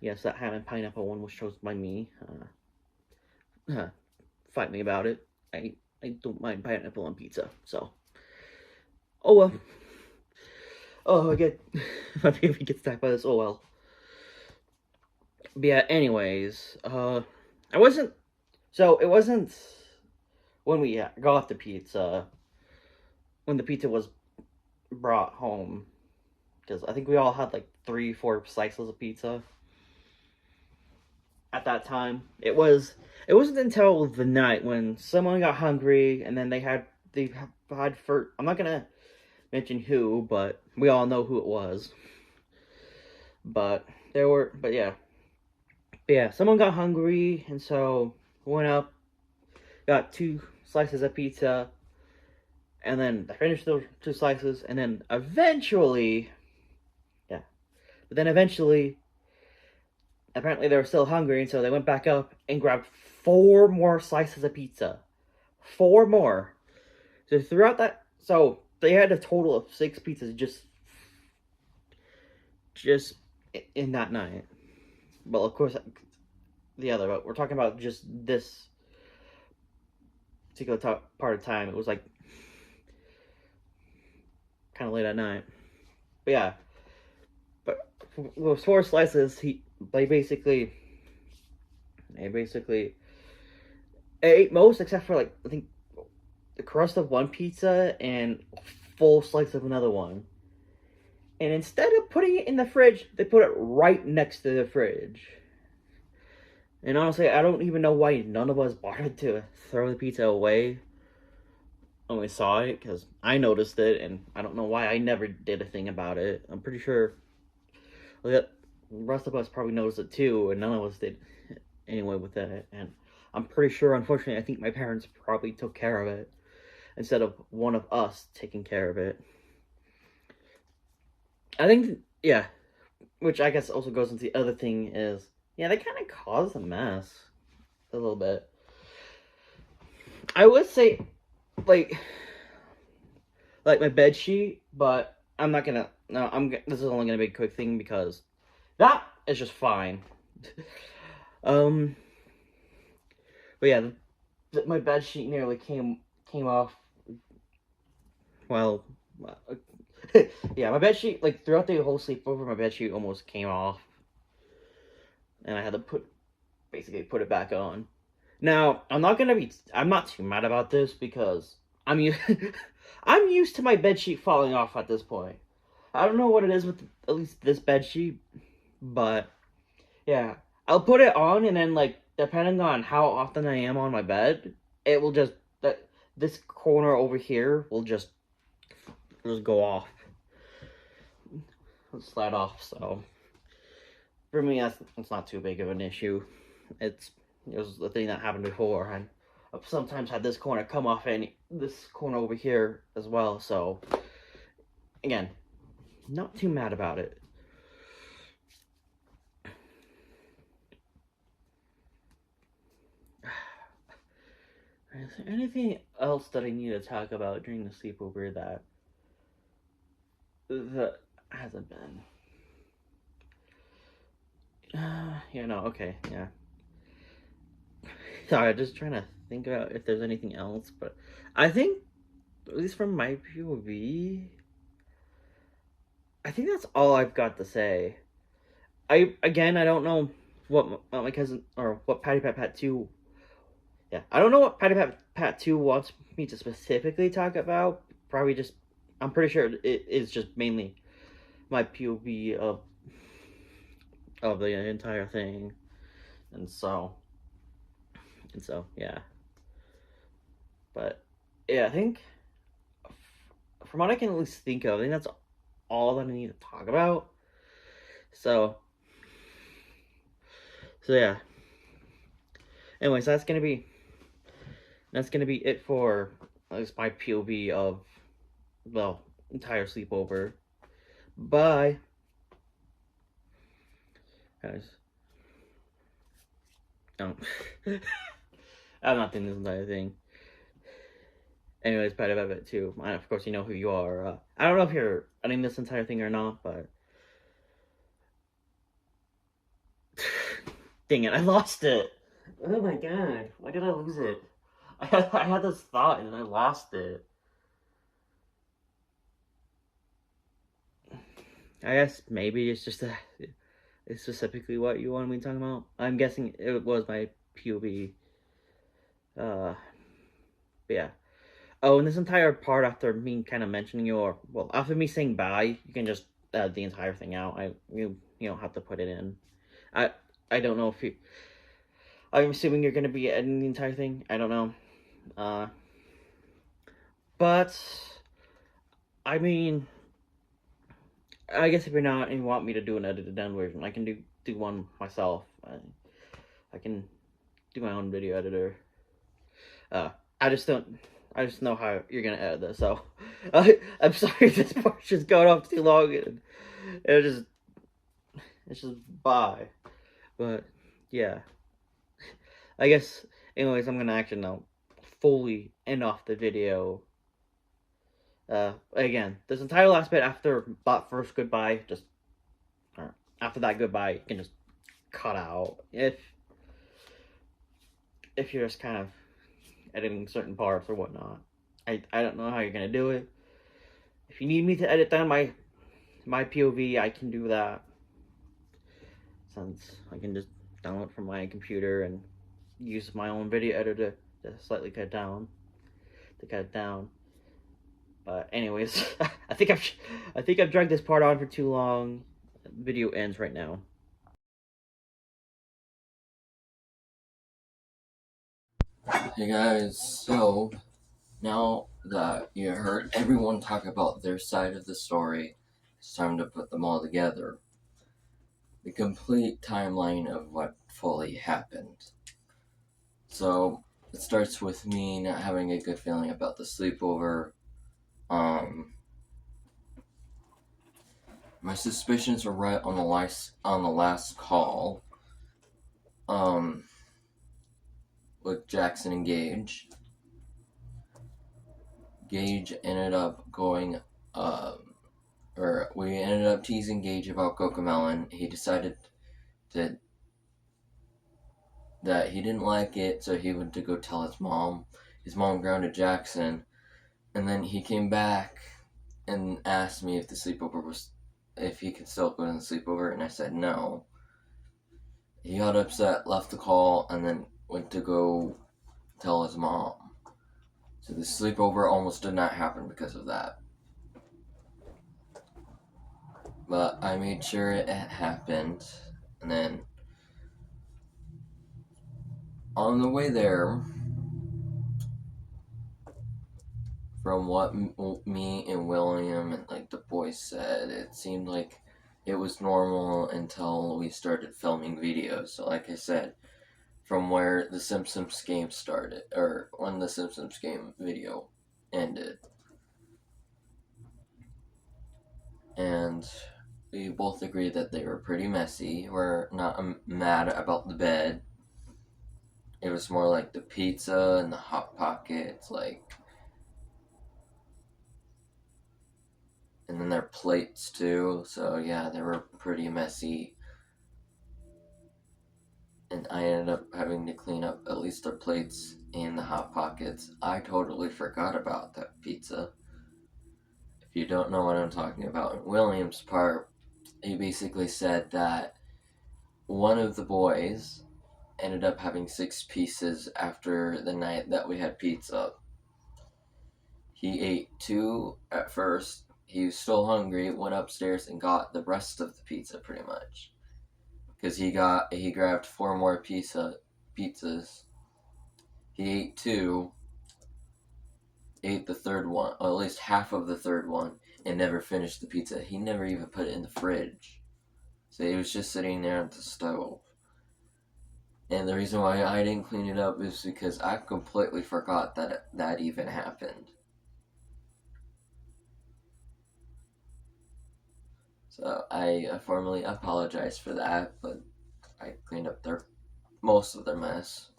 Yes, that ham and pineapple one was chosen by me. Fight me about it. I don't mind pineapple on pizza, so. Oh well. Oh, I get. My baby gets attacked by this. Oh well. But yeah. Anyways, it wasn't when we got the pizza. When the pizza was brought home, because I think we all had like 3-4 slices of pizza at that time. It wasn't until the night when someone got hungry, and then they had for, I'm not gonna mention who, but we all know who it was. But yeah, someone got hungry, and so went up, got 2 slices of pizza, and then I finished those 2 slices, and then eventually, apparently they were still hungry, and so they went back up and grabbed 4 more slices of pizza. 4 more. So throughout that, so they had a total of 6 pizzas just in that night. Well, of course, but we're talking about just this particular part of time. It was like kind of late at night. But yeah. But those 4 slices, they basically ate most, except for like, I think, the crust of one pizza and a full slice of another one. And instead of putting it in the fridge, they put it right next to the fridge. And honestly, I don't even know why none of us bothered to throw the pizza away when we saw it, because I noticed it, and I don't know why I never did a thing about it. I'm pretty sure the rest of us probably noticed it too, and none of us did anyway with it. And I'm pretty sure, unfortunately, I think my parents probably took care of it instead of one of us taking care of it. I think, yeah, which I guess also goes into the other thing is, yeah, they kind of caused a mess a little bit. I would say, like my bed sheet, but I'm not gonna. No, this is only gonna be a quick thing because that is just fine. But yeah, my bed sheet nearly came off. Well, yeah, my bed sheet, like, throughout the whole sleepover, my bed sheet almost came off, and I had to basically put it back on. Now, I'm not too mad about this because I'm used to my bedsheet falling off at this point. I don't know what it is with at least this bedsheet, but yeah, I'll put it on, and then, like, depending on how often I am on my bed, it will just, this corner over here will just go off. It'll slide off, so for me, that's not too big of an issue. It was the thing that happened before, and I've sometimes had this corner come off, and this corner over here as well, so again, not too mad about it. Is there anything else that I need to talk about during the sleepover that hasn't been? Yeah, no, okay, yeah. Sorry, I'm just trying to think about if there's anything else, but I think, at least from my POV, I think that's all I've got to say. I don't know what my cousin, or what Paddiepatpat2 yeah, I don't know what Pat2 wants me to specifically talk about. Probably just, I'm pretty sure it is just mainly my POV of the entire thing, and so yeah. But yeah, I think from what I can at least think of, I think that's all that I need to talk about. So yeah. Anyways, that's gonna be it for at least my POV of, well, entire sleepover. Bye, guys. No. I'm not doing this entire thing. Anyways, Paddiepatpat2. And of course, you know who you are. I don't know if you're ending this entire thing or not, but dang it, I lost it. Oh my god, why did I lose it? I had this thought and I lost it. I guess maybe it's just it's specifically what you wanted me talking about. I'm guessing it was my POV. But yeah. Oh, and this entire part after me kind of mentioning you, or well, after me saying bye, you can just add the entire thing out. You don't have to put it in. I don't know if you. I'm assuming you're gonna be editing the entire thing. I don't know. But I mean, I guess if you're not and you want me to do an edited down version, I can do one myself. I can do my own video editor. I just know how you're gonna edit this, so I'm sorry if this part just going off too long and it's just bye. But yeah, I guess anyways, I'm gonna actually now fully end off the video. Again, this entire last bit after that first goodbye, just after that goodbye, you can just cut out if you're just kind of editing certain parts or whatnot. I don't know how you're gonna do it. If you need me to edit down my POV, I can do that. Since I can just download from my computer and use my own video editor to slightly cut it down. But anyways, I think I've dragged this part on for too long. The video ends right now. Hey guys, so now that you heard everyone talk about their side of the story, it's time to put them all together. The complete timeline of what fully happened. So it starts with me not having a good feeling about the sleepover. My suspicions were right on the last call. With Jackson and Gage. Gage ended up going, or we ended up teasing Gage about Cocomelon. He decided that he didn't like it, so he went to go tell his mom. His mom grounded Jackson, and then he came back and asked me if he could still go to the sleepover, and I said no. He got upset, left the call, and then went to go tell his mom. So the sleepover almost did not happen because of that. But I made sure it happened, and then on the way there, from what me and William and like the boys said, it seemed like it was normal until we started filming videos. So like I said, from where the Simpsons game started, or when the Simpsons game video ended. And we both agreed that they were pretty messy. We're not mad about the bed. It was more like the pizza and the Hot Pockets, and then their plates too. So yeah, they were pretty messy. And I ended up having to clean up at least their plates and the Hot Pockets. I totally forgot about that pizza. If you don't know what I'm talking about, in William's part, he basically said that one of the boys ended up having 6 pieces after the night that we had pizza. He ate 2 at first. He was still hungry, went upstairs and got the rest of the pizza pretty much. Because he grabbed 4 more pizzas. He ate 2, ate the third one, or at least half of the third one, and never finished the pizza. He never even put it in the fridge. So it was just sitting there at the stove. And the reason why I didn't clean it up is because I completely forgot that that even happened. So I formally apologize for that, but I cleaned up most of their mess.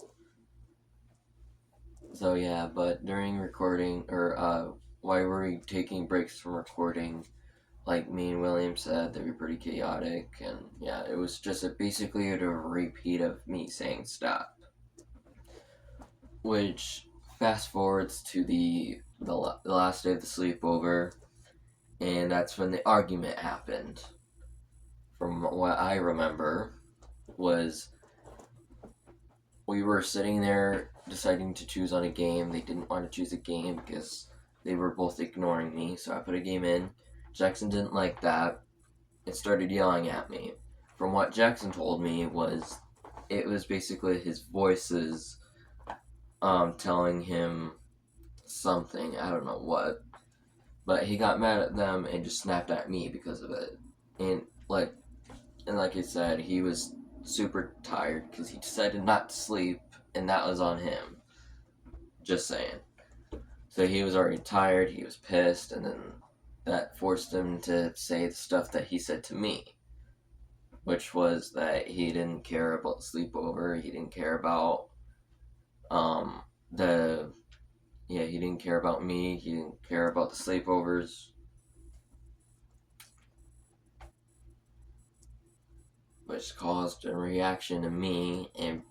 So yeah, but during recording, or while we were taking breaks from recording, like me and William said, they were pretty chaotic, and yeah, it was just basically a repeat of me saying stop. Which fast forwards to the last day of the sleepover, and that's when the argument happened. From what I remember, was we were sitting there deciding to choose on a game. They didn't want to choose a game because they were both ignoring me, so I put a game in. Jackson didn't like that and started yelling at me. From what Jackson told me it was basically his voices telling him something, I don't know what, but he got mad at them and just snapped at me because of it. And like I said, he was super tired because he decided not to sleep, and that was on him. Just saying. So he was already tired, he was pissed, and then that forced him to say the stuff that he said to me, which was that he didn't care about the sleepover, he didn't care about he didn't care about me, he didn't care about the sleepovers, which caused a reaction to me and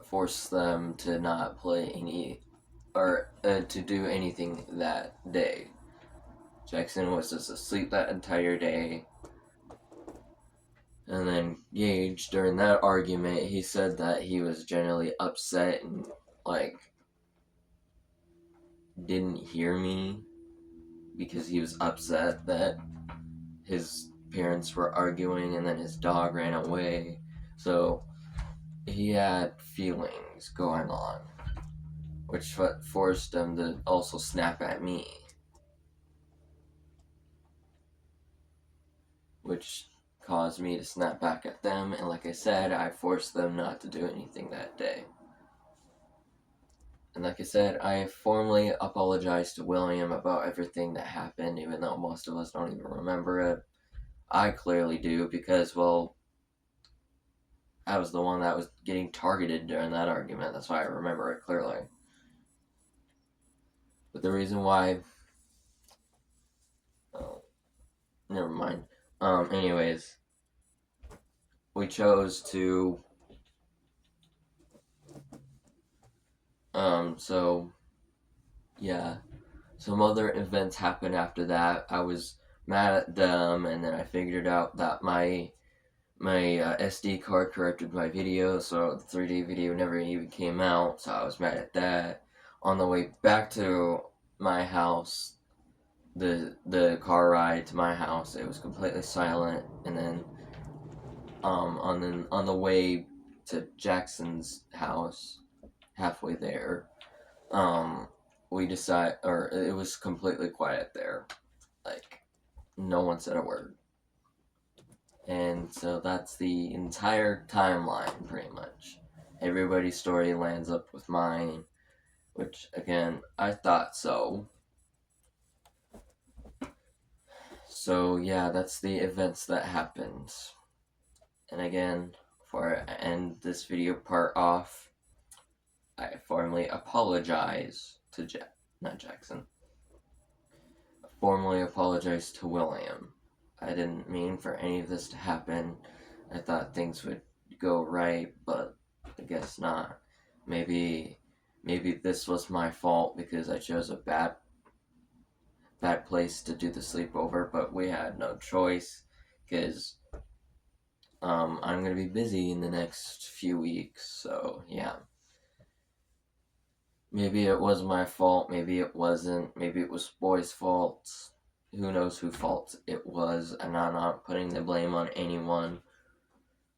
forced them to not play to do anything that day. Jackson was just asleep that entire day. And then Gage, during that argument, he said that he was generally upset and, didn't hear me because he was upset that his parents were arguing and then his dog ran away. So he had feelings going on, which forced him to also snap at me, which caused me to snap back at them. And like I said, I forced them not to do anything that day. And like I said, I formally apologized to William about everything that happened, even though most of us don't even remember it. I clearly do, because, well, I was the one that was getting targeted during that argument. That's why I remember it clearly. But the reason why... Oh, never mind. Anyways, we chose to... So, yeah. Some other events happened after that. I was mad at them, and then I figured out that my SD card corrupted my video, so the 3D video never even came out, so I was mad at that. On the way back to my house, the car ride to my house, it was completely silent, and then on the way to Jackson's house, halfway there, it was completely quiet there. No one said a word. And so that's the entire timeline, pretty much. Everybody's story lands up with mine, which, again, I thought so. So, yeah, that's the events that happened. And again, before I end this video part off, I formally apologize to not Jackson. I formally apologize to William. I didn't mean for any of this to happen. I thought things would go right, but I guess not. Maybe this was my fault because I chose a bad place to do the sleepover, but we had no choice because I'm gonna be busy in the next few weeks, so yeah. Maybe it was my fault, maybe it wasn't, maybe it was Boy's fault. Who knows whose fault it was, and I'm not putting the blame on anyone.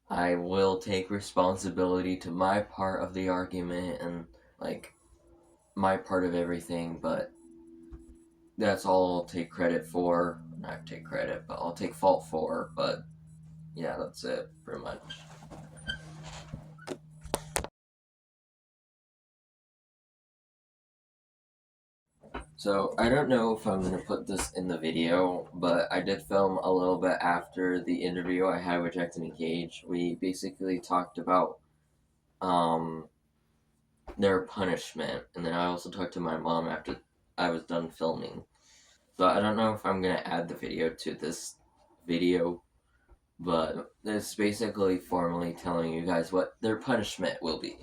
I will take responsibility to my part of the argument and, like, my part of everything, but that's all I'll take credit for. Not take credit, but I'll take fault for, but yeah, that's it, pretty much. So, I don't know if I'm going to put this in the video, but I did film a little bit after the interview I had with Jackson and Gage. We basically talked about their punishment, and then I also talked to my mom after I was done filming. So I don't know if I'm going to add the video to this video, but it's basically formally telling you guys what their punishment will be.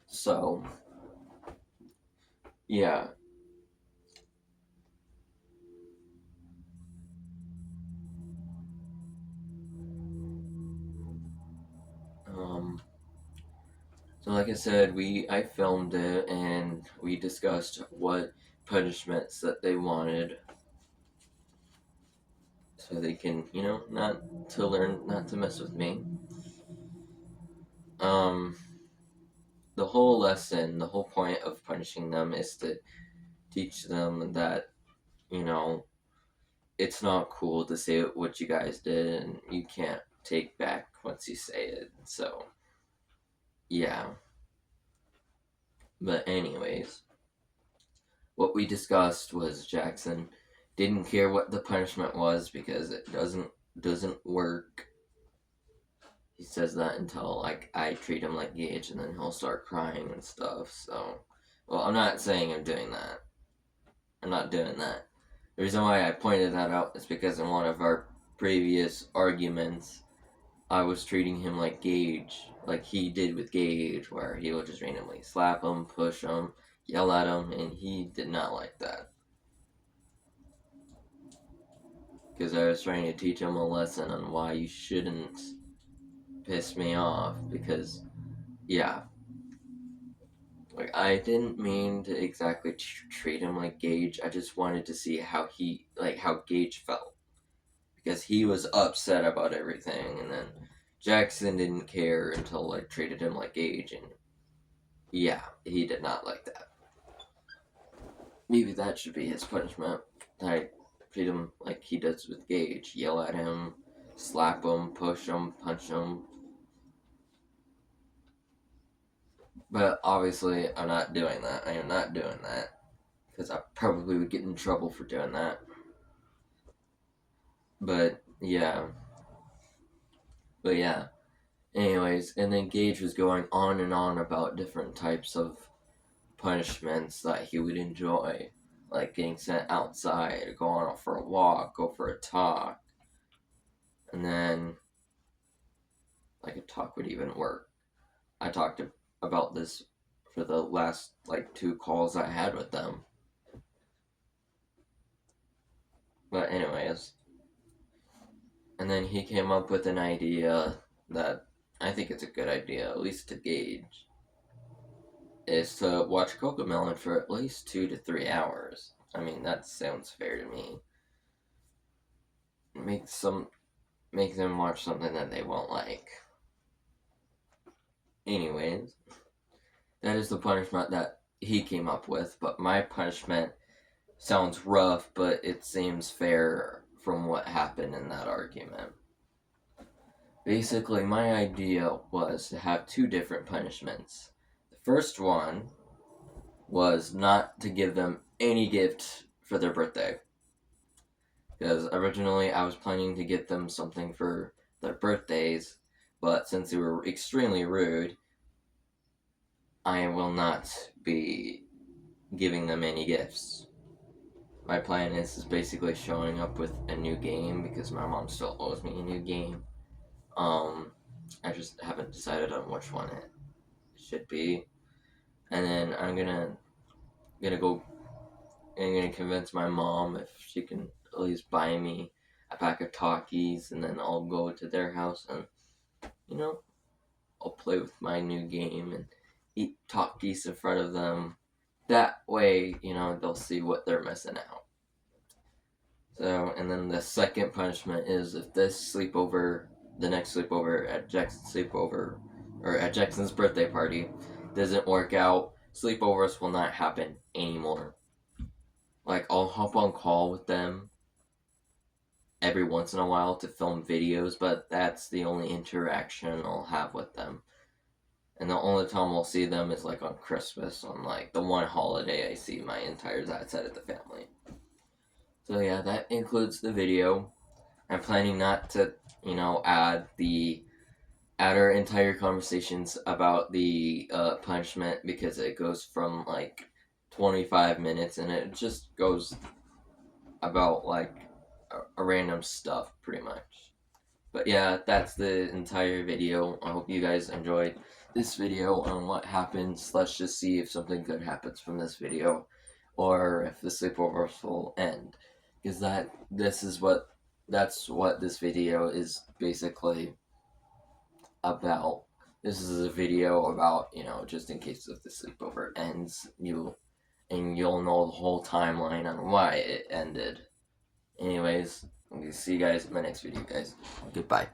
So, yeah. So like I said, I filmed it and we discussed what punishments that they wanted, so they can, not to learn not to mess with me. Um, the whole lesson, the whole point of punishing them is to teach them that, you know, it's not cool to say what you guys did and you can't take back once you say it. So, yeah. But anyways, what we discussed was Jackson didn't care what the punishment was because it doesn't work. He says that until, like, I treat him like Gage, and then he'll start crying and stuff. So, well, I'm not saying I'm doing that. I'm not doing that. The reason why I pointed that out is because in one of our previous arguments, I was treating him like Gage, like he did with Gage, where he would just randomly slap him, push him, yell at him, and he did not like that. Because I was trying to teach him a lesson on why you shouldn't piss me off, because, yeah. Like, I didn't mean to exactly treat him like Gage, I just wanted to see how Gage felt. Because he was upset about everything, and then Jackson didn't care until I treated him like Gage, and yeah, he did not like that. Maybe that should be his punishment. I treat him like he does with Gage. Yell at him, slap him, push him, punch him. But obviously, I'm not doing that. I am not doing that. Because I probably would get in trouble for doing that. But, yeah. Anyways, and then Gage was going on and on about different types of punishments that he would enjoy. Like getting sent outside, go on for a walk, go for a talk. And then, like, a talk would even work. I talked about this for the last, like, 2 calls I had with them. But anyways. And then he came up with an idea that I think it's a good idea, at least to Gage, is to watch Cocomelon for at least 2 to 3 hours. I mean, that sounds fair to me. Make them watch something that they won't like. Anyways, that is the punishment that he came up with, but my punishment sounds rough, but it seems fair from what happened in that argument. Basically, my idea was to have 2 different punishments. The first one was not to give them any gift for their birthday. Because originally I was planning to get them something for their birthdays, but since they were extremely rude, I will not be giving them any gifts. My plan is basically showing up with a new game, because my mom still owes me a new game. I just haven't decided on which one it should be. And then I'm gonna convince my mom if she can at least buy me a pack of Takis, and then I'll go to their house and, you know, I'll play with my new game and eat Takis in front of them. That way, you know, they'll see what they're missing out. So, and then the second punishment is if this sleepover, the next sleepover at Jackson's sleepover, or at Jackson's birthday party, doesn't work out, sleepovers will not happen anymore. Like, I'll hop on call with them every once in a while to film videos, but that's the only interaction I'll have with them. And the only time I'll see them is like on Christmas, on like the one holiday I see my entire that side of the family. So yeah, that includes the video. I'm planning not to, you know, add our entire conversations about the punishment, because it goes from like 25 minutes and it just goes about like a random stuff pretty much. But yeah, that's the entire video. I hope you guys enjoyed this video on what happens. Let's just see if something good happens from this video, or if the sleepovers will end. Because that's what this video is basically about. This is a video about, you know, just in case if the sleepover ends, you'll know the whole timeline on why it ended. Anyways, I'm gonna see you guys in my next video, guys. Goodbye.